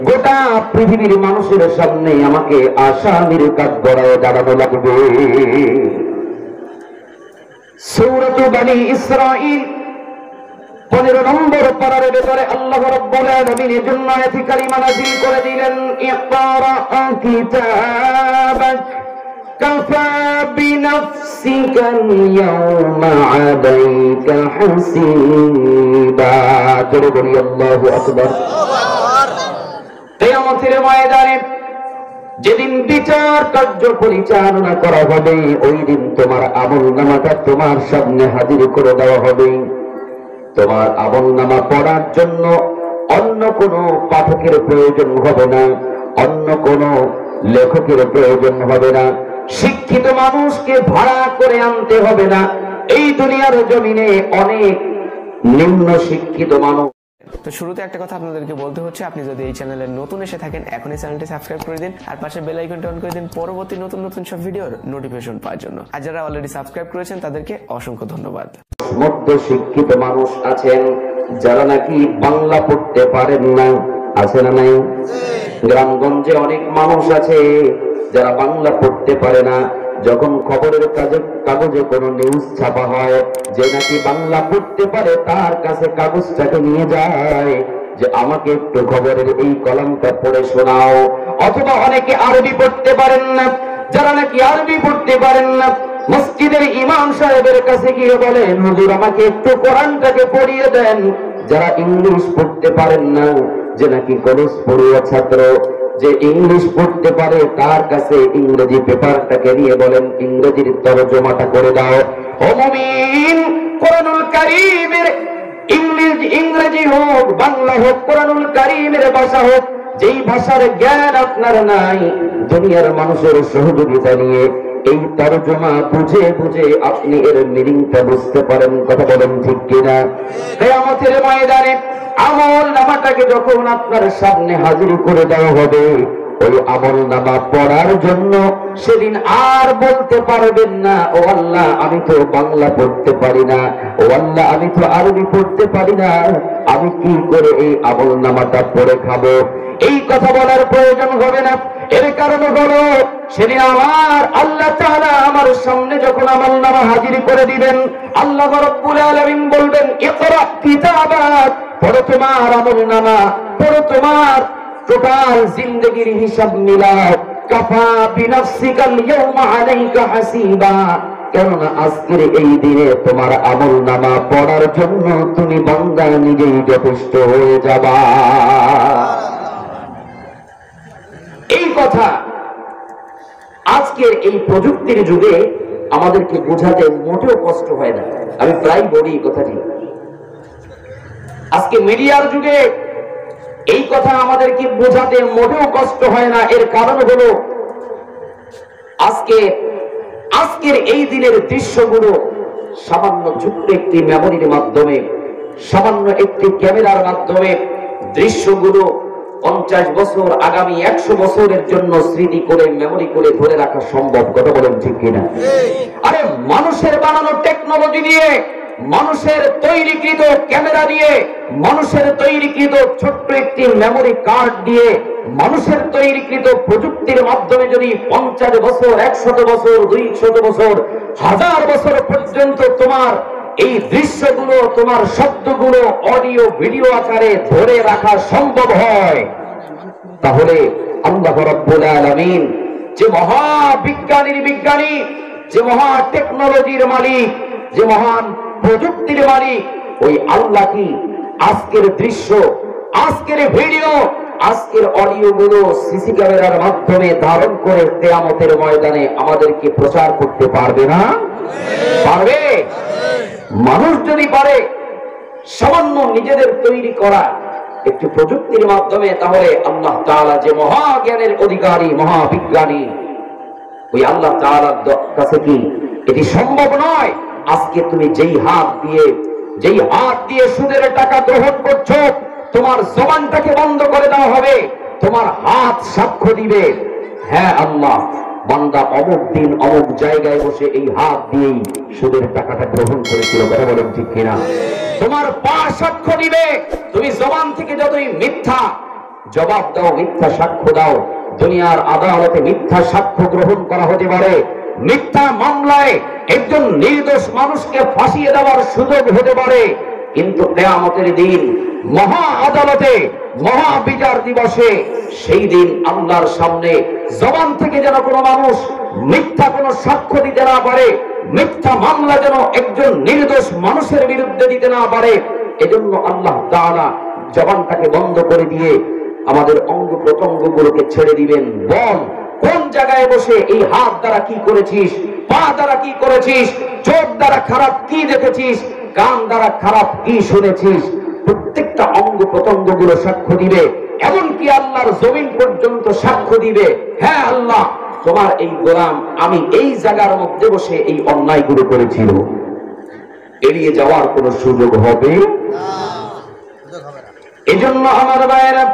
গোটা পৃথিবীর মানুষের সামনে আমাকে আসামির কাঠগড়ায় দাঁড়ানো লাগবে। সূরাত বনী ইসরাঈল 15 নম্বর পারার ভেতরে আল্লাহ রাব্বুল আলামিন এর জন্য আয়াত কারিমা নাযিল করে দিলেন, ইকরা কিতাবাক কাফা বিনাফসিকাল ইয়াওমা আলাইকা হাসিবা। জোরে বলি আল্লাহু আকবার। কিয়ামতের ময়দানে যেদিন বিচার কার্য পরিচালনা করা হবে, ওই দিন তোমার আমলনামাটা তোমার সামনে হাজির করে দেওয়া হবে। তোমার আমলনামা পড়ার জন্য অন্য কোনো পাঠকের প্রয়োজন হবে না, অন্য কোনো লেখকের প্রয়োজন হবে না, শিক্ষিত মানুষকে ভাড়া করে আনতে হবে না। এই দুনিয়ার জমিনে অনেক নিম্ন শিক্ষিত মানুষ। তো শুরুতে একটা কথা আপনাদেরকে বলতে হচ্ছে, আপনি যদি এই চ্যানেলে নতুন এসে থাকেন এখনই চ্যানেলটি সাবস্ক্রাইব করে দিন, আর পাশে বেল আইকনটি অন করে দিন পরবর্তী নতুন নতুন সব ভিডিওর নোটিফিকেশন পাওয়ার জন্য। আর যারা অলরেডি সাবস্ক্রাইব করেছেন তাদেরকে অসংখ্য ধন্যবাদ। মধ্য শিক্ষিত মানুষ আছেন যারা নাকি বাংলা পড়তে পারেন না, আছে না নাই? গ্রামগঞ্জে অনেক মানুষ আছে যারা বাংলা পড়তে পারে না। যখন খবরের কাগজে কোনো নিউজ ছাপা হয়, যে নাকি বাংলা পড়তে পারে তার কাছে কাগজটাকে নিয়ে যায় যে আমাকে একটু খবরের এই কলামটা পড়ে শোনাও। অথবা অনেকে আরবি পড়তে পারেন না, যারা নাকি আরবি পড়তে পারেন না মসজিদের ইমাম সাহেবের কাছে গিয়ে বলেন, হুজুর আমাকে একটু কোরআনটাকে পড়িয়ে দেন। যারা ইংলিশ পড়তে পারেন না, যে নাকি কলেজ পড়ুয়া ছাত্র, যে ইংলিশ পড়তে পারে তার কাছে ইংরেজি পেপারটাকে নিয়ে বলেন ইংরেজির তরজমাটা করে দাও। ও মুমিন, কোরআনুল কারীমের ইংরেজি হোক বাংলা হোক, কোরআনুল কারীমের ভাষা হোক, যেই ভাষার জ্ঞান আপনার নাই, দুনিয়ার মানুষের সহযোগিতা নিয়ে এই তরজমা বুঝে বুঝে আপনি এর মিনিংটা বুঝতে পারেন। কথা বলেন ঠিক কিনা? কিয়ামতের ময়দানে আমলনামাটাকে যখন আপনার সামনে হাজির করে দেওয়া হবে, ওই আমলনামা পড়ার জন্য সেদিন আর বলতে পারবেন না, ও আল্লাহ আমি তো বাংলা পড়তে পারি না, ও আল্লাহ আমি তো আরবি পড়তে পারি না, আমি কি করে এই আমলনামাটা পড়ে খাবো? এই কথা বলার প্রয়োজন হবে না। এর কারণ হলো সেদিন আমার আল্লাহ তাআলা আমার সামনে যখন আমলনামা হাজির করে দিবেন, আল্লাহ রাব্বুল আলামিন বলবেন, ইকরা কিতাবাক, পড়ো তোমার আমলনামা, পড়ো তোমার টোটাল জিন্দেগির হিসাব মিলাও। কাফা বিনাফসিকাল ইয়াওমা আলাইকা হাসিবা, কেননা আজকের এই দিনে তোমার আমলনামা পড়ার জন্য তুমি বান্দা নিজেই যথেষ্ট হয়ে যাবা। এই কথা আজকের এই প্রযুক্তির যুগে আমাদেরকে বোঝাতে মোটেও কষ্ট হয় না। আমি প্রায় বলি এই কথাটি। আজকে মিডিয়ার যুগে এই কথা আমাদেরকে বোঝাতে মোটেও কষ্ট হয় না। এর কারণ হলো আজকের এই দিনের দৃশ্যগুলো সামান্য ছোট্ট একটি মেমোরির মাধ্যমে, সামান্য একটি ক্যামেরার মাধ্যমে দৃশ্যগুলো 50 বছর আগামী 100 বছরের জন্য স্মৃতি করে মেমোরি করে ধরে রাখা সম্ভব। কথা বলেন ঠিক কিনা? আরে মানুষের বানানো টেকনোলজি দিয়ে, মানুষের তৈরিকৃত ক্যামেরা দিয়ে, মানুষের তৈরিকৃত ছোট্ট একটি মেমোরি কার্ড দিয়ে, মানুষের তৈরিকৃত প্রযুক্তির মাধ্যমে যদি 50 বছর 100 বছর 200 বছর 1000 বছর পর্যন্ত তোমার এই দৃশ্যগুলো, তোমার শব্দগুলো অডিও ভিডিও আকারে ধরে রাখা সম্ভব হয়, তাহলে আল্লাহ রাব্বুল আলামিন যে মহাবিজ্ঞানীর বিজ্ঞানী, যে মহা টেকনোলজির মালিক, যে মহান প্রযুক্তির মালিক, ওই আল্লাহ কি আজকের দৃশ্য, আজকের ভিডিও, আজকের অডিও গুলো সিসি ক্যামেরার মাধ্যমে ধারণ করে কিয়ামতের ময়দানে আমাদেরকে প্রচার করতে পারবে না? পারবে। মানুষ যদি পারে সামান্য নিজেদের তৈরি করা একটি প্রযুক্তির মাধ্যমে, তাহলে আল্লাহ তাআলা যে মহাজ্ঞানের অধিকারী, মহাবিজ্ঞানী, ওই আল্লাহ তাআলার কাছে কি এটি সম্ভব নয়? আজকে তুমি যেই হাত দিয়ে সুদের টাকা গ্রহণ করছো, তোমার জবানটাকে বন্ধ করে দেওয়া হবে, তোমার হাত সাক্ষ্য দিবে, হ্যাঁ আল্লাহ বান্দা অমুক দিন অমুক জায়গায় বসে এই হাত দিয়েই সুদের টাকাটা গ্রহণ করেছিল। কথা বলেন ঠিক কিনা? তোমার পা সাক্ষ্য দিবে। তুমি জবান থেকে যতই মিথ্যা জবাব দাও, মিথ্যা সাক্ষ্য দাও। দুনিয়ার আদালতে মিথ্যা সাক্ষ্য গ্রহণ করা হতে পারে, মিথ্যা মামলায় একজন নির্দোষ মানুষকে ফাঁসিয়ে দেওয়ার সুযোগ হতে পারে, কিন্তু কিয়ামতের দিন মহা আদালতে, মহা বিচার দিবসে, সেই দিন আল্লাহর সামনে জবান থেকে যেন কোনো মানুষ মিথ্যা কোনো সাক্ষ্য দিতে না পারে, মিথ্যা মামলা যেন একজন নির্দোষ মানুষের বিরুদ্ধে দিতে না পারে। এজন্য আল্লাহ তাআলা জবানটাকে বন্ধ করে দিয়ে আমাদের অঙ্গ প্রত্যঙ্গগুলোকে ছেড়ে দিবেন। বল, কোন জায়গায় বসে এই হাত দ্বারা কি করেছিস, পা দ্বারা কি করেছিস, চোখ দ্বারা খারাপ কি দেখেছিস, কান দ্বারা খারাপ কি শুনেছিস, প্রত্যেকটা অঙ্গ প্রত্যঙ্গগুলো সাক্ষ্য দিবে। এমনকি আল্লাহর জমিন পর্যন্ত সাক্ষ্য দিবে, হ্যাঁ আল্লাহ, তোমার এই গোলাম আমি এই জায়গার মধ্যে বসে এই অন্যায়গুলো করেছিল। এড়িয়ে যাওয়ার কোনো সুযোগ হবে না। এজন্য আমার ভাইয়েরা,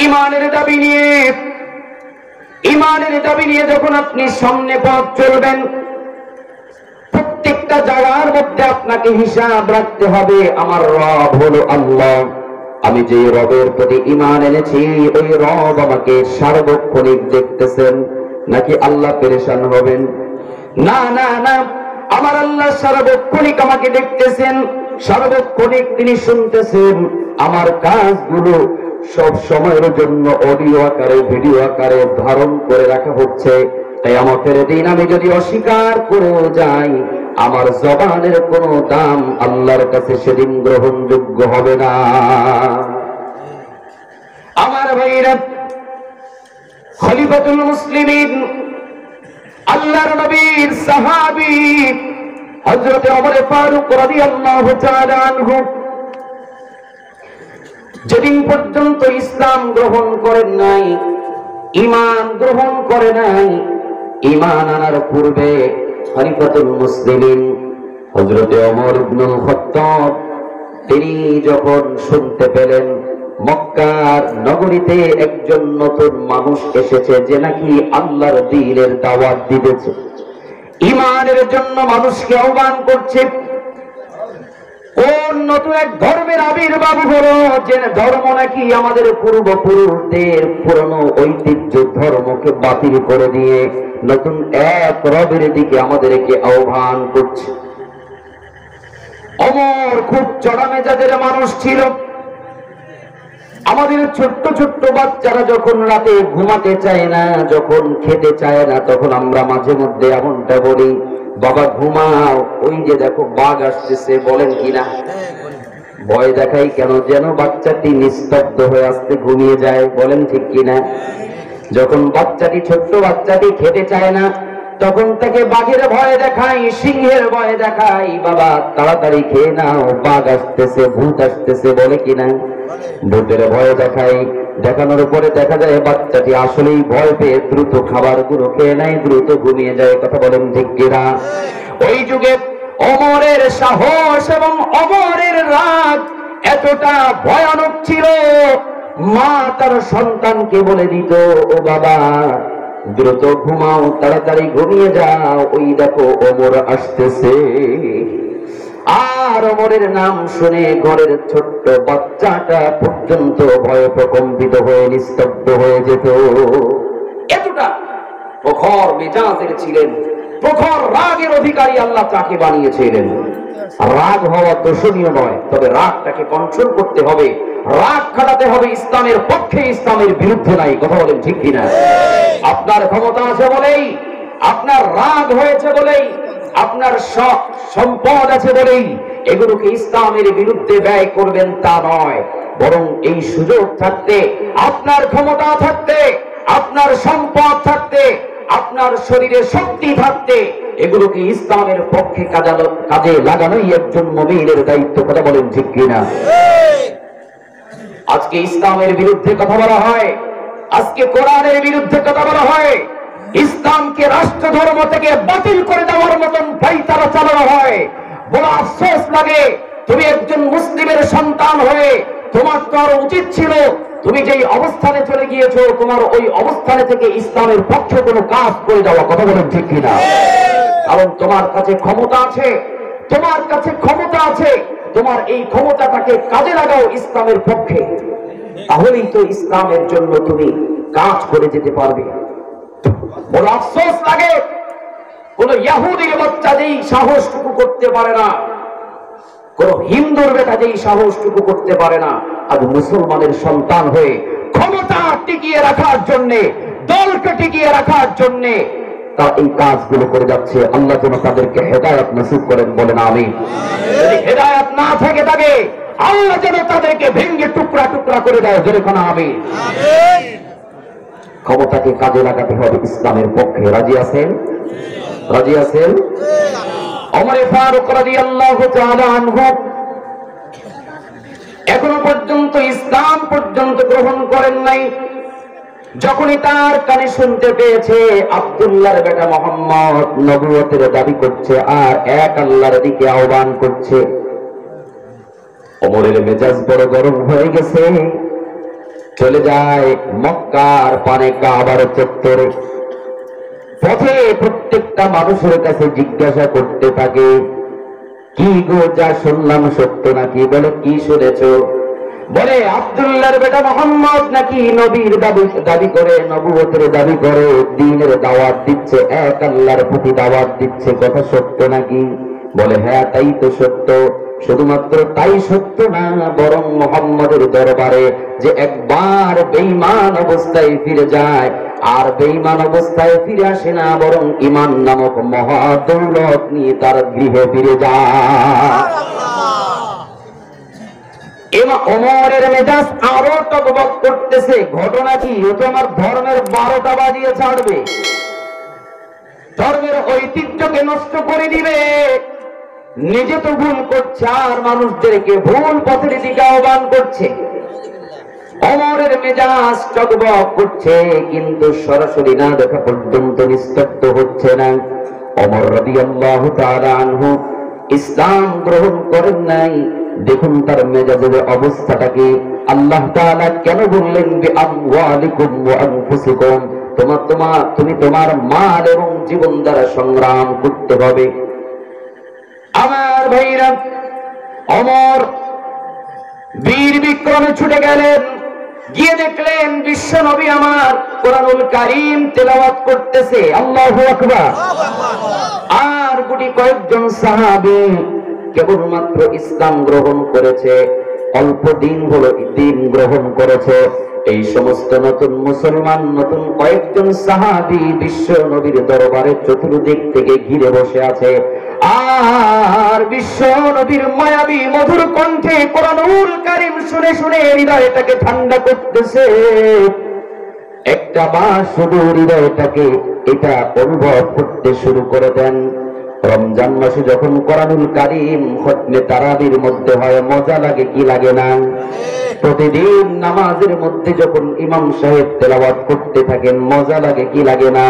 ইমানের দাবি নিয়ে যখন আপনি সামনে পথ চলবেন, প্রত্যেকটা জায়গার মধ্যে আপনাকে হিসাব রাখতে হবে। আমার রব হলো আল্লাহ, আমি যে রবের প্রতি ঈমান এনেছি ওই রব আমাকে সার্বক্ষণিক দেখতেছেন, নাকি আল্লাহ পেরেশান হবেন? না না না, আমার আল্লাহ সার্বক্ষণিক আমাকে দেখতেছেন, সার্বক্ষণিক তিনি শুনতেছেন। আমার কাজগুলো সব সময়ের জন্য অডিও আকারে, ভিডিও আকারে ধারণ করে রাখা হচ্ছে। কিয়ামতের দিন আমি যদি অস্বীকার করেও যাই, আমার জবানের কোনো দাম আল্লাহর কাছে সেদিন গ্রহণযোগ্য হবে না। আমার ভাইরা, খলিফাতুল মুসলিমিন আল্লাহর নবীর সাহাবী হযরত ওমর ফারুক রাদিয়াল্লাহু তাআলা আনহু যেদিন পর্যন্ত ইসলাম গ্রহণ করেন নাই, ঈমান গ্রহণ করে নাই, ঈমান আনার পূর্বে খলিফাতুল মুসলিমিন হযরত ওমর ইবনুল খাত্তাব তিনি যখন শুনতে পেলেন মক্কার নগরীতে একজন নতুন মানুষ এসেছে যে নাকি আল্লাহর দ্বীনের দাওয়াত দিতেছে, ঈমানের জন্য মানুষকে আহ্বান করছে, কোন নতুন এক ধর্মের আবির্ভাব হলো, যে ধর্ম নাকি আমাদের পূর্বপুরুষদের পুরনো ঐতিহ্য ধর্মকে বাতিল করে দিয়ে নতুন এক রবের দিকে আমাদেরকে আহ্বান করছে। ওমর খুব চড়া মেজাজের মানুষ ছিল। আমাদের ছোট্ট ছোট্ট বাচ্চারা যখন রাতে ঘুমাতে চায় না, যখন খেতে চায় না, তখন আমরা মাঝে মধ্যে এমনটা বলি, বাবা ঘুমাও, ওই যে দেখো বাঘ আসতেছে, বলেন কিনা? ভয় দেখাই কেন? যেন বাচ্চাটি নিস্তব্ধ হয়ে আসতে ঘুমিয়ে যায়, বলেন ঠিক কিনা? যখন বাচ্চাটি, ছোট্ট বাচ্চাটি খেতে চায় না, তখন তাকে বাঘের ভয় দেখাই, সিংহের ভয় দেখাই, বাবা তাড়াতাড়ি খেয়ে নাও, বাঘ আসতেছে, ভূত আসতেছে, বলে কিনা? ভূতের ভয় দেখাই, দেখানোর পরে দেখা যায় বাচ্চাটি আসলেই ভয় পেয়ে দ্রুত খাবার গুলো খেয়ে নেয়, দ্রুত ঘুমিয়ে যায়, কথা বলেন ঠিক কিনা? ওই যুগে ওমরের সাহস এবং ওমরের রাগ এতটা ভয়ানক ছিল, মা তার সন্তানকে বলে দিত, ও বাবা দ্রুত ঘুমাও, তাড়াতাড়ি ঘুমিয়ে যাও, ওই দেখো ওমর আসতেছে। আর ওমরের নাম শুনে ঘরের ছোট্ট বাচ্চাটা পর্যন্ত ভয়ে প্রকম্পিত হয়ে নিস্তব্ধ হয়ে যেত। এতটা প্রখর মেজাজের ছিলেন, প্রখর রাগের অধিকারী আল্লাহ তাকে বানিয়েছিলেন। রাগ হওয়া দোষণীয় নয়, তবে রাগটাকে কন্ট্রোল করতে হবে, রাগ খাটাতে হবে ইসলামের পক্ষে, ইসলামের বিরুদ্ধে নাই, কথা বলেন ঠিক কিনা? আপনার ক্ষমতা আছে বলেই, আপনার রাগ হয়েছে বলেই, আপনার সম্পদ আছে বলেই এগুলোকে ইসলামের বিরুদ্ধে ব্যয় করবেন তা নয়, বরং এই সুযোগ থাকতে, আপনার ক্ষমতা থাকতে, আপনার সম্পদ থাকতে, আপনার শরীরে শক্তি থাকতে এগুলোকে ইসলামের পক্ষে কাজে লাগানোই একজন মুমিনের দায়িত্ব, কথা বলেন ঠিক কিনা? আজকে ইসলামের বিরুদ্ধে কথা বলা হয়, আজকে কোরআনের বিরুদ্ধে কথা বলা হয়, ইসলামকে রাষ্ট্র ধর্ম থেকে বাতিল করে দেওয়ার মতন ফাইসালা চালানো হয়। বড় আফসোস লাগে, তুমি একজন মুসলিমের সন্তান হয়ে তোমার তো আরো উচিত ছিল, তুমি যেই অবস্থানে চলে গিয়েছো, তোমার ওই অবস্থানে থেকে ইসলামের পক্ষে কোনো কাজ করে দেওয়া, কথা বলেন ঠিক কিনা? কারণ তোমার কাছে ক্ষমতা আছে, তোমার কাছে ক্ষমতা আছে, তোমার এই ক্ষমতাটাকে কাজে লাগাও ইসলামের পক্ষে। তাহলেই তো ইসলামের জন্য তুমি কাজ করে যেতে পারবে। বড় আফসোস লাগে, কোন ইহুদির বাচ্চা যেই সাহসটুকু করতে পারে না, কোন হিন্দুর বেটা যেই সাহসটুকু করতে পারে না, আজ মুসলমানের সন্তান হয়ে ক্ষমতা টিকিয়ে রাখার জন্য, দলকে টিকিয়ে রাখার জন্য তারা এই কাজগুলো করে যাচ্ছে। আল্লাহ যেন তাদেরকে হেদায়েত নসিব করেন, বলেন আমিন। যদি হেদায়েত না থেকে থাকে, আল্লাহ যেন তাদেরকে ভেঙে টুকরা টুকরা করে দেয়, জোরে কোন আমিন। ক্ষমতাকে কাজে লাগাতে হবে ইসলামের পক্ষে। রাজি আছেন? রাজি আছেন? ওমর ফারুক রাদিয়াল্লাহু তাআলা আনহু এখনো পর্যন্ত ইসলাম পর্যন্ত গ্রহণ করেন নাই। যখনই তার কানে শুনতে পেয়েছে আব্দুল্লাহর বেটা মুহাম্মদ নবুয়তের দাবি করছে আর এক আল্লাহর দিকে আহ্বান করছে, ওমরের মেজাজ বড় গরম হয়ে গেছে। চলে যায় মক্কার পানে কাবার চত্বরে। পথে প্রত্যেকটা মানুষের কাছে জিজ্ঞাসা করতে থাকে, কি গো যা শুনলাম সত্য নাকি? বলে কি শুনেছ? বলে আব্দুল্লাহর বেটা মুহাম্মদ নাকি নবীর দাবি করে, নবুয়তের দাবি করে, দ্বীনের দাওয়াত দিচ্ছে, এক আল্লাহর প্রতি দাওয়াত দিচ্ছে, কথা সত্য নাকি? বলে হ্যাঁ তাই তো সত্য। শুধুমাত্র তাই সত্য না, বরং মুহাম্মদের দরবারে যে একবার বেঈমান অবস্থায় ফিরে যায় আর বেঈমান অবস্থায় ফিরে আসে না, বরং ঈমান নামক মহা দৌলত নিয়ে তার গৃহে ফিরে যায়। ওমরের মেজাজ আরো টকবক করতেছে। ঘটনা কি? ও তো আমার ধর্মের 12টা বাজিয়ে ছাড়বে, ধর্মের ঐতিহ্যকে নষ্ট করে দিবে। নিজে তো ভুল করছে আর মানুষদেরকে ভুল পথের দিকে আহ্বান করছে। ওমরের মেজাজ টকবক করছে, কিন্তু সরাসরি না দেখা পর্যন্ত নিস্তব্ধ হচ্ছে না। ওমর রাদিয়াল্লাহু তাআলা আনহু ইসলাম গ্রহণ করেন নাই। দেখুন তার মেজাজের অবস্থাটাকে। আল্লাহ তাআলা কেন বললেন বিআমওয়ালিকুম ওয়া আনফুসিকুম, তুমি তোমার মাল এবং জীবন দ্বারা সংগ্রাম করতে হবে। আমার ভাইরা, ওমর বীর বিক্রমে ছুটে গেলেন। গিয়ে দেখলেন বিশ্ব নবী আমার কোরআনুল কারীম তেলাওয়াত করতেছে, আল্লাহু আকবার। আর গুটি কয়েকজন সাহাবী কেবলমাত্র ইসলাম গ্রহণ করেছে, অল্প দিন হলো দিন গ্রহণ করেছে। এই সমস্ত নতুন মুসলমান, নতুন কয়েকজন সাহাবী বিশ্ব নবীর দরবারে চতুর্দিক থেকে ঘিরে বসে আছে। আর বিশ্ব নবীর মায়াবী মধুর কণ্ঠে কোরআনুল কারীম শুনে শুনে হৃদয়টাকে ঠান্ডা করতেছে। একটা বার শুধু হৃদয়টাকে এটা অনুভব করতে শুরু করে দেন। রমজান মাসে যখন কোরআনুল কারীম খতমে তারাবির মধ্যে হয়, মজা লাগে কি লাগে না? প্রতিদিন নামাজের মধ্যে যখন ইমাম সাহেব তেলাওয়াত করতে থাকেন, মজা লাগে কি লাগে না?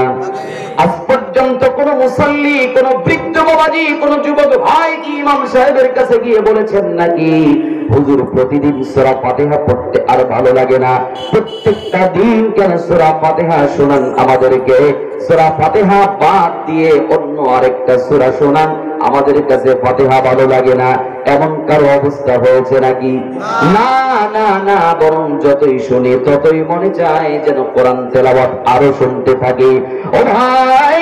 আজ পর্যন্ত কোন মুসল্লি, কোন বৃদ্ধ বাবাজি, কোন যুবক ভাই কি ইমাম সাহেবের কাছে গিয়ে বলেছেন নাকি, হুজুর প্রতিদিন সূরা ফাতিহা পড়তে আর ভালো লাগে না, প্রত্যেকটা দিন কেন সূরা ফাতিহা শোনান আমাদেরকে, সূরা ফাতিহা বাদ দিয়ে অন্য আরেকটা সূরা শোনান, আমাদের কাছে ফাতিহা ভালো লাগে না, এমন কারো অবস্থা হয়েছে নাকি? না না না, বরং যতই শুনি ততই মনে চায় যেন কোরআন তেলাওয়াত আরো শুনতে থাকি। ও ভাই,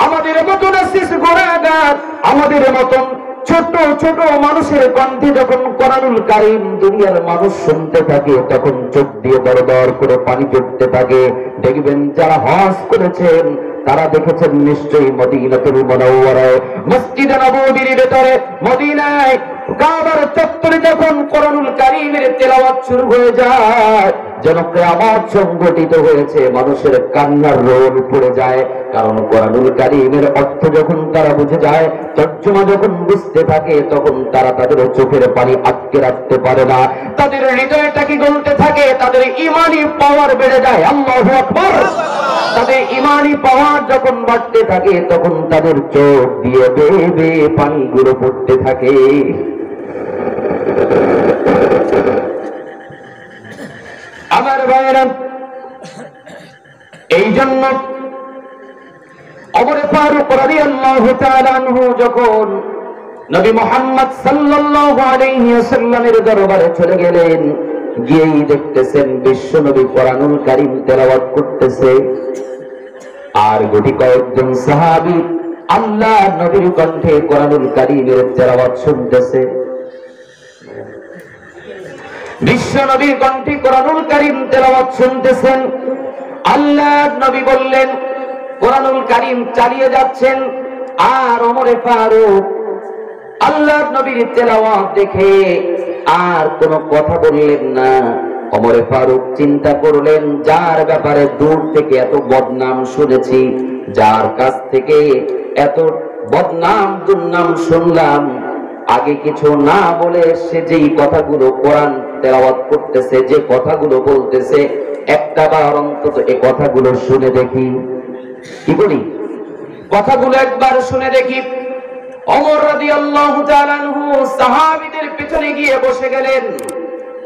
আমাদের মতন আসিস গোরাগার, আমাদের মতন ছোট ছোট মানুষের কণ্ঠে যখন কোরআনুল কারীম দুনিয়ার মানুষ শুনতে থাকে, তখন চোখ দিয়ে দর দর করে পানি পড়তে থাকে। দেখবেন যারা হজ করেছেন তারা দেখেছেন নিশ্চয়ই মদিনাতুল মুনাওয়ারায়, মসজিদে নববীর ভেতরে, মদিনায় কাবার চত্বরে যখন কোরআনুল কারীমের তেলাওয়াত শুরু হয়ে যায়, যেন কিয়ামত সংঘটিত হয়েছে, মানুষের কান্নার রোল পড়ে যায়। কারণ কোরআনুল কারীমের অর্থ যখন তারা বুঝে যায়, তর্জমা যখন বুঝতে থাকে, তখন তারা তাদের চোখের পানি আটকে রাখতে পারে না, তাদের হৃদয়টা কি গলতে থাকে, তাদের ঈমানি পাওয়ার বেড়ে যায়। আল্লাহু আকবার। তাদের ঈমানি পাওয়ার যখন বাড়তে থাকে, তখন তাদের চোখ দিয়ে বেয়ে বেয়ে পানিগুলো পড়তে থাকে। আমার ভাইয়েরা, এই জন্য ওমর ফারুক রাদিয়াল্লাহু তাআলা আনহু যখন নবী মুহাম্মদ সাল্লাল্লাহু আলাইহি ওয়াসাল্লামের দরবারে চলে গেলেন, গিয়েই দেখতেছেন বিশ্বনবী কোরআনুল কারীম তেলাওয়াত করতেছে, আর গুটি কয়েকজন সাহাবী আল্লাহ নবীর কণ্ঠে কোরআনুল কারীমের তেলাওয়াত শুনতেছে। বিশ্বনবীর কণ্ঠে কোরআনুল কারীম তেলাওয়াত শুনতেছেন। আল্লাহ নবী বললেন, কোরআনুল কারীম চালিয়ে যাচ্ছেন, আর ওমরে ফারুক আল্লাহ নবীর তেলাওয়াত দেখে আর কোনো কথা বললেন না। ওমরে ফারুক চিন্তা করলেন, যার ব্যাপারে দূর থেকে এত বদনাম শুনেছি, যার কাছ থেকে এত বদনাম দুর্নাম শুনলাম, আগে কিছু না বলে সে যেই কথাগুলো কোরআন তেলাওয়াত করতেছে, যে কথাগুলো বলতেছে, একটা বার অন্তত এই কথাগুলো শুনে দেখি। কি করি? কথাগুলো একবার শুনে দেখি। ওমর রাদিয়াল্লাহু তাআলা আনহু সাহাবীদের পিছনে গিয়ে বসে গেলেন,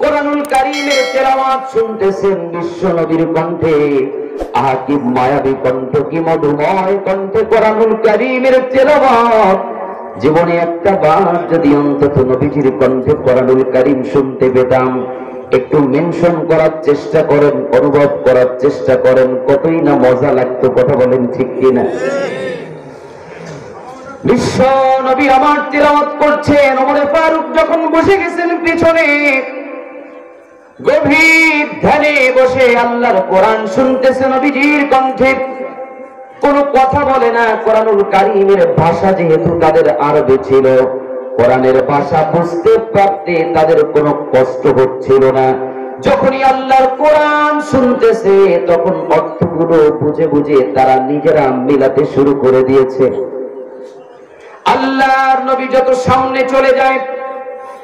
কোরআনুল কারীমের তেলাওয়াত শুনতেছেন বিশ্বনবীর কণ্ঠে। আহা কি মায়াবী কণ্ঠ, কি মধুময় কণ্ঠে কোরআনুল কারীমের তেলাওয়াত। জীবনে একটা বার যদি অন্তত নবীজির কণ্ঠে কোরআনুল কারীম শুনতে পেতাম। একটু মেনশন করার চেষ্টা করেন, অনুভব করার চেষ্টা করেন, কতই না মজা লাগতো। কথা বলেন ঠিক কিনা? বিশ্ব নবী আমার তিলাওয়াত করছেন, ওমরে ফারুক যখন বসে গেছেন পিছনে, গভীর ধ্যানে বসে আল্লাহর কোরআন শুনতেছে নবীজির কণ্ঠে, কোনো কথা বলে না। কোরআনুল কারীমের ভাষা যেহেতু তাদের আরবি ছিল, কোরআনের ভাষা বুঝতে পারতে তাদের কোনো কষ্ট হচ্ছিল না। যখনই আল্লাহর কোরআন শুনতেছে, তখন অর্থগুলো বুঝে বুঝে তারা নিজেরা মিলাতে শুরু করে দিয়েছে। আল্লাহর নবী যত সামনে চলে যায়,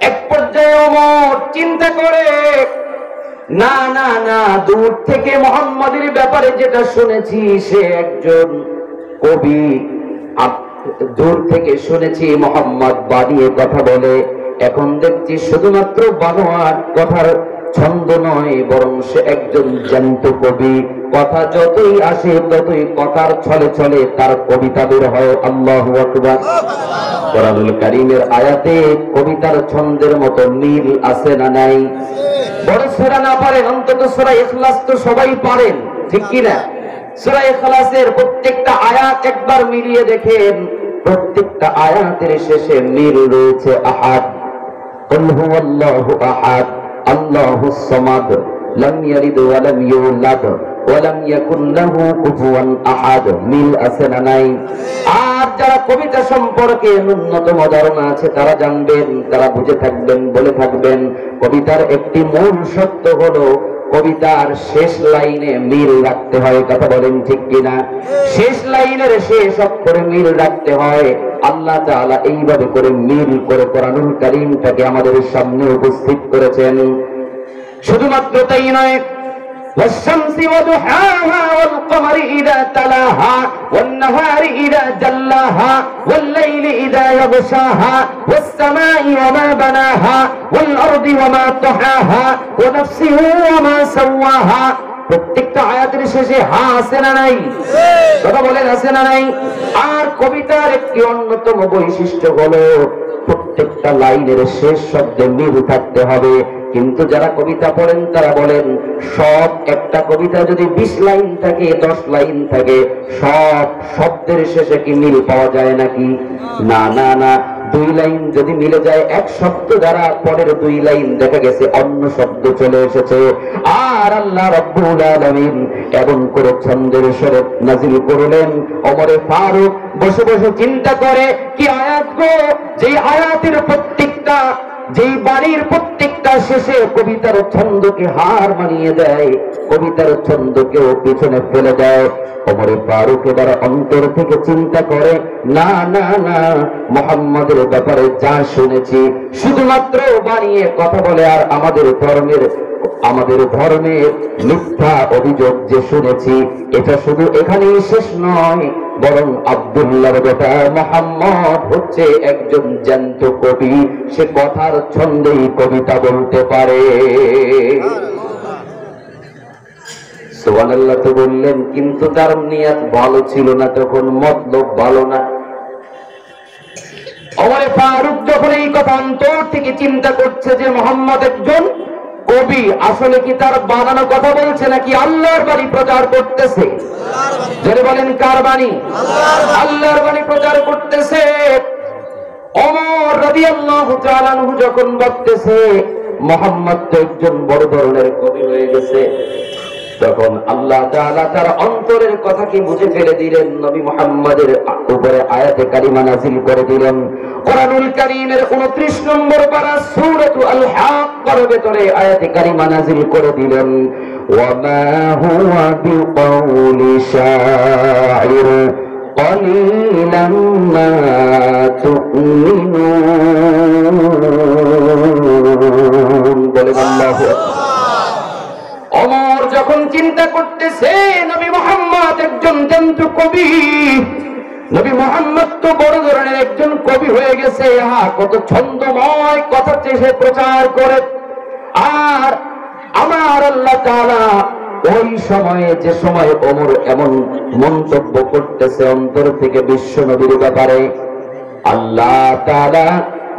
এক পর্যায়ে ওমর চিন্তা করে, না না না, দূর থেকে মুহাম্মাদের ব্যাপারে যেটা শুনেছি সে একজন কবি, দূর থেকে শুনেছি মুহাম্মদ বানিয়ে কথা বলে, এখন দেখছি শুধুমাত্র বানোয়াট কথার ছন্দ নয়, বরং সে একজন জ্যান্ত কবি। কথা যতই আসে ততই কথার ছলে ছলে তার কবিতা বের হয়। আল্লাহু আকবার। কোরআনুল কারীমের আয়াতে কবিতার ছন্দের মতো মিল আছে না নাই? বড় সূরা না পারেন, অন্তত সূরা ইখলাস তো সবাই পারেন, ঠিক কি না? সূরা ইখলাসের প্রত্যেকটা আয়াত একবার মিলিয়ে দেখেন, প্রত্যেকটা আয়াতের শেষে মিল রয়েছে। আহাদ, কুল হুয়াল্লাহু আহাদ, আল্লাহুস সামাদ, লাম ইয়ালিদ ওয়া লাম ইউলাদ ওয়া লাম ইয়াকুল লাহু কুফুয়ান আহাদ। মিল আছে না নাই? আর যারা কবিতা সম্পর্কে ন্যূনতম ধারণা আছে তারা জানবেন, তারা বুঝে থাকবেন, বলে থাকবেন, কবিতার একটি মূল সত্য হলো কবিতার শেষ লাইনে মিল রাখতে হয়। কথা বলেন ঠিক কিনা? শেষ লাইনের শেষ অক্ষরে মিল রাখতে হয়। আল্লাহ তাআলা এইভাবে করে মিল করে কোরআনুল কারীমটাকে আমাদের সামনে উপস্থিত করেছেন। শুধুমাত্র তাই নয়, والشمس وضحاها والقمر إذا تلاها والنهار إذا جلاها والليل إذا يغشاها والسماء وما بناها والأرض وما طحاها ونفس وما سواها। প্রত্যেকটা আয়াতের শেষে হা আছে না নাই? কথা বলেন, আছে না নাই? আর কবিতার একটি অন্যতম বৈশিষ্ট্য হলো প্রত্যেকটা লাইনের শেষ শব্দে মিল থাকতে হবে। কিন্তু যারা কবিতা পড়েন তারা বলেন, সব একটা কবিতা যদি 20 লাইন থাকে, 10 লাইন থাকে, সব শব্দের শেষে কি মিল পাওয়া যায় নাকি? না না না, 2 লাইন যদি মিলে যায় এক শব্দ দ্বারা, পরের 2 লাইন দেখা গেছে অন্য শব্দ চলে এসেছে। আর আল্লাহ রাব্বুল আলামিন এমন করে ছন্দের স্বরে নাজিল করলেন। ওমরে ফারুক বসে বসে চিন্তা করে, কি আয়াত গো, যে আয়াতের প্রত্যেকটা, যেই বাড়ির প্রত্যেকটা শেষে কবিতার ছন্দকে হার মানিয়ে দেয়, কবিতার ছন্দকেও পিছনে ফেলে দেয়। ওমরে ফারুক এবার অন্তর থেকে চিন্তা করে, না না না, মুহাম্মাদের ব্যাপারে যা শুনেছি শুধুমাত্র বানিয়ে কথা বলে, আর আমাদের ধর্মের মিথ্যা অভিযোগ যে শুনেছি, এটা শুধু এখানেই শেষ নয়, বরং আব্দুল্লাহর বেটা মুহাম্মদ হচ্ছে একজন জ্যান্ত কবি, সে কথার ছন্দেই কবিতা বলতে পারে। সুবহানাল্লাহ তো বললেন, কিন্তু তার নিয়ত ভালো ছিল না, তখন মতলব ভালো না। ওমর ফারুক যখন এই কথা অন্তর থেকে চিন্তা করছে যে মুহাম্মদ একজন কবি আসলে কি তার বানানো কথা বলছে নাকি আল্লাহর বাণী প্রচার করতেছে? যারা বলেন কার বাণী? আল্লাহর বাণী প্রচার করতেছে। ওমর রাদিয়াল্লাহু তাআলা আনহু যখন ভাবতেছে মুহাম্মদ তো একজন বড় ধরনের কবি হয়ে গেছে, তখন আল্লাহ তাআলা তার অন্তরের কথা কি বুঝে ফেলে দিলেন, নবী মুহাম্মদের উপরে আয়াতে কারিমা নাযিল করে দিলেন। কোরআনুল কারীমের 29 নম্বর পারা সূরাতুল আল হাক্কার ভিতরে আয়াতে কারিমা নাযিল করে দিলেন, ওয়ামা হুয়া বিকাউলি শাইর قليلا ما تؤمنون বলেন আল্লাহু আকবার। ওমর যখন চিন্তা করতেছে নবী মুহাম্মদ একজন জ্ঞাত কবি, নবী মুহাম্মদ তো বড় ধরনের একজন কবি হয়ে গেছে, কত ছন্দময় কথা সে প্রচার করে। আর আমার আল্লাহ তাআলা ওই সময়ে, যে সময় ওমর এমন মন্তব্য করতেছে অন্তর থেকে বিশ্ব নবীর ব্যাপারে, আল্লাহ তাআলা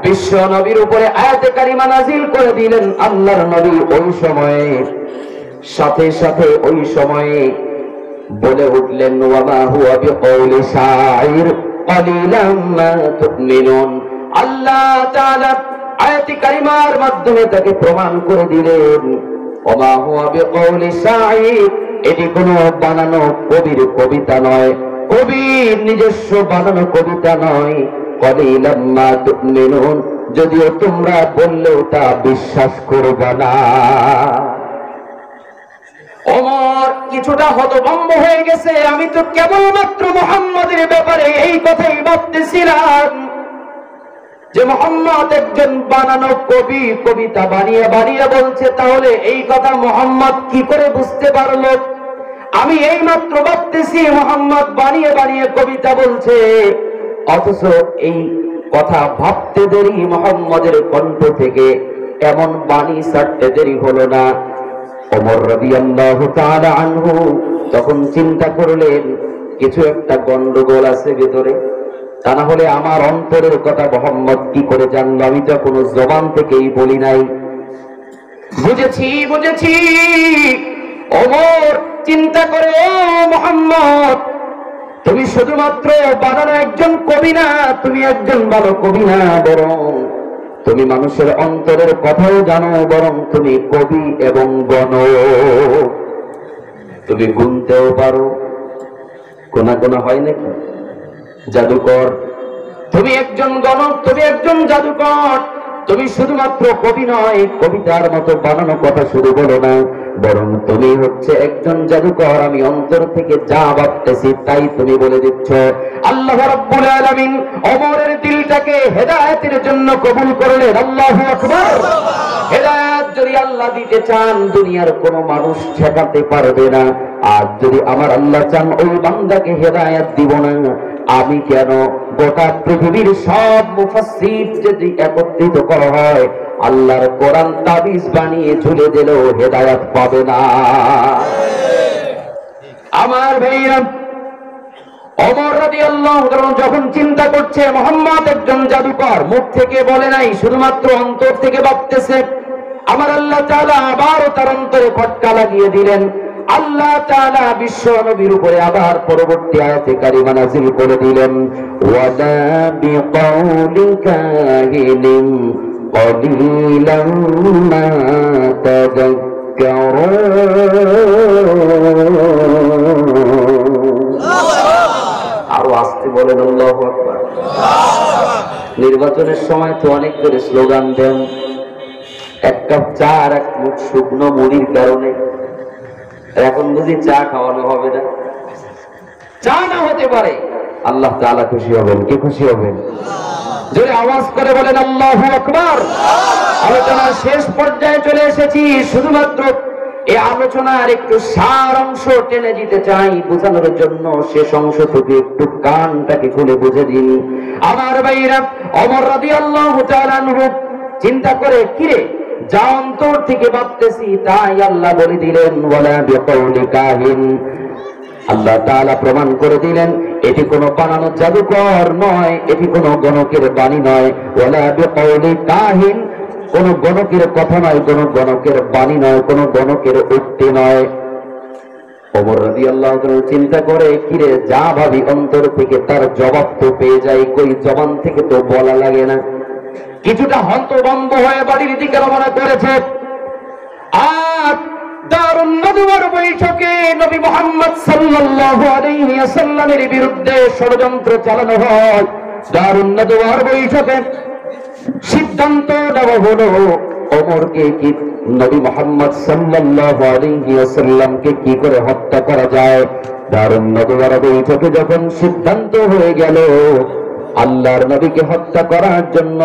বিশ্ব নবীর উপরে আয়াতে কারিমা নাযিল করে দিলেন। আল্লাহর নবী ওই সময়ে সাথে সাথে ওই সময়ে বলে উঠলেন, ওয়ামা হুয়া বিকাউলি শাইর কলিলাম মা তুমিনুন। আল্লাহ তাআলা আয়াতে কারিমার মাধ্যমে তাকে প্রমাণ করে দিলেন, ওমা হুয়া বিকাউলি শাইর, এটি কোনো বানানো কবির কবিতা নয়, কবির নিজস্ব বানানো কবিতা নয়। কলিলাম মা তুমিনুন, যদিও তোমরা বললেও তা বিশ্বাস করবে না। ওমর কিছুটা হতভম্ব হয়ে গেছে, আমি তো কেবলমাত্র মুহাম্মদের ব্যাপারে এই কথাই ভাবতেছিলাম যে মুহাম্মদ একজন বানানো কবি, কবিতা বানিয়ে বানিয়ে বলছে, তাহলে এই কথা মুহাম্মদ কি করে বুঝতে পারলো? আমি এই মাত্র ভাবতেছি মুহাম্মদ বানিয়ে বানিয়ে কবিতা বলছে, অথচ এই কথা ভাবতে দেরি মুহাম্মদের কণ্ঠ থেকে এমন বাণী ছাড়তে দেরি হলো না। ওমর রাদিয়াল্লাহু তাআলা আনহু তখন চিন্তা করলেন, কিছু একটা গন্ডগোল আছে ভিতরে, তা না হলে আমার অন্তরের কথা মুহাম্মদ কি করে জানলো? আমি তো কোনো জবান থেকেই বলি নাই। বুঝেছি বুঝেছি। ওমর চিন্তা করে, ও মুহাম্মদ, তুমি শুধুমাত্র বানানো একজন কবি না, তুমি একজন ভালো কবি না, বরং তুমি মানুষের অন্তরের কথাও জানো, বরং তুমি কবি এবং গণক, তুমি গুনতেও পারো। কোনা কোনা হয় নাকি? জাদুকর। তুমি একজন গণক, তুমি একজন জাদুকর। তুমি শুধুমাত্র কবি নয়, কবিতার মতো বানানো কথা শুধু বলো না, বরং তুমি হচ্ছে একজন জাদুকর। আমি অন্তর থেকে যা ভাবতেছি তাই তুমি বলে দিচ্ছ। আল্লাহ রাব্বুল আলামিন ওমরের দিলটাকে হেদায়েতের জন্য কবুল করলেন। আল্লাহু আকবার। হেদায়েত যদি আল্লাহ দিতে চান, দুনিয়ার কোনো মানুষ ঠেকাতে পারবে না। আর যদি আমার আল্লাহ চান ওই বান্দাকে হেদায়েত দিব না, আমি কেন, গোটা পৃথিবীর সব মুফাসসির যদি একত্রিত করা হয়, আল্লাহর কোরআন তাবিজ বানিয়ে ঝুলে দিলেও হেদায়েত পাবে না। আমার ভাইরা, ওমর রাদিয়াল্লাহু তাআলা যখন চিন্তা করছে মুহাম্মদ একজন জাদুকর, মুখ থেকে বলে নাই, শুধুমাত্র অন্তর থেকে ভাবতেছে, আমার আল্লাহ তাআলা আবারও তার অন্তরে খটকা লাগিয়ে দিলেন। আল্লাহ তাআলা বিশ্ব নবীর উপরে আবার পরবর্তী আয়াতে কারিমা নাযিল করে দিলেন, ওয়ালা বিকাউলি কাহিনিন কলিলাম মা তাযাক্কারুন। আরো আসতে বলেন আল্লাহু আকবার। নির্বাচনের সময় তো অনেক করে স্লোগান দেন, এক কাপ চা আর এক মুঠ শুকনো মুড়ির কারণে। এখন বুঝি চা খাওয়ানো হবে না? চা না হতে পারে, আল্লাহ তাআলা খুশি হবেন। কি খুশি হবেন? জোরে আওয়াজ করে বলেন আল্লাহু আকবার। আলোচনার শেষ পর্যায়ে চলে এসেছি। শুধুমাত্র এই আলোচনার একটু সার অংশ টেনে দিতে চাই বোঝানোর জন্য। শেষ অংশ থেকে একটু কানটাকে খুলে বুঝে দিন। আমার ভাইরা, ওমর রাদিয়াল্লাহু তাআলা আনহু চিন্তা করে, কিরে, যা অন্তর থেকে ভাবতেছি তাই আল্লাহ বলে দিলেন, ওয়ালা বিকাউলি কাহিন। আল্লাহ তাআলা প্রমাণ করে দিলেন এটি কোনো বানানো জাদুকর নয়, এটি কোনো গণকের বাণী নয়। ওয়ালা বিকাউলি কাহিন, কোন গণকের কথা নয়, কোন গণকের বাণী নয়, কোন গণকের উক্তি নয়। ওমর রাদিয়াল্লাহু তাআলা চিন্তা করে, কিরে যা ভাবি অন্তর থেকে তার জবাব তো পেয়ে যায়, কই জবান থেকে তো বলা লাগে না। কিছুটা হন্তভম্ব হয়ে বাড়ির দিকে রওনা করেছে। আর দারুন নদওয়ার বৈঠকে নবী মুহাম্মদ সাল্লাল্লাহু আলাইহি ওয়াসাল্লামের বিরুদ্ধে ষড়যন্ত্র চালানো হয়। দারুন নদওয়ার বৈঠকে সিদ্ধান্ত নেওয়া হলো ওমরকে কি নবী মুহাম্মদ সাল্লাল্লাহু আলাইহি ওয়াসাল্লামকে কি করে হত্যা করা যায়। দারুন নদওয়ার বৈঠকে যখন সিদ্ধান্ত হয়ে গেল আল্লাহর নবীকে হত্যা করার জন্য,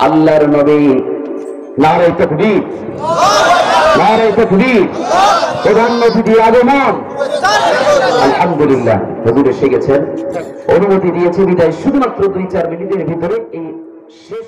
আল্লাহর নবী নারে তাকবীর, নারে তাকবীর, প্রধান অতিথির আগমন। আলহামদুলিল্লাহ হুজুর এসে গেছেন, অনুমতি দিয়েছে বিদায় শুধুমাত্র 2-4 মিনিটের ভিতরে এই শেষ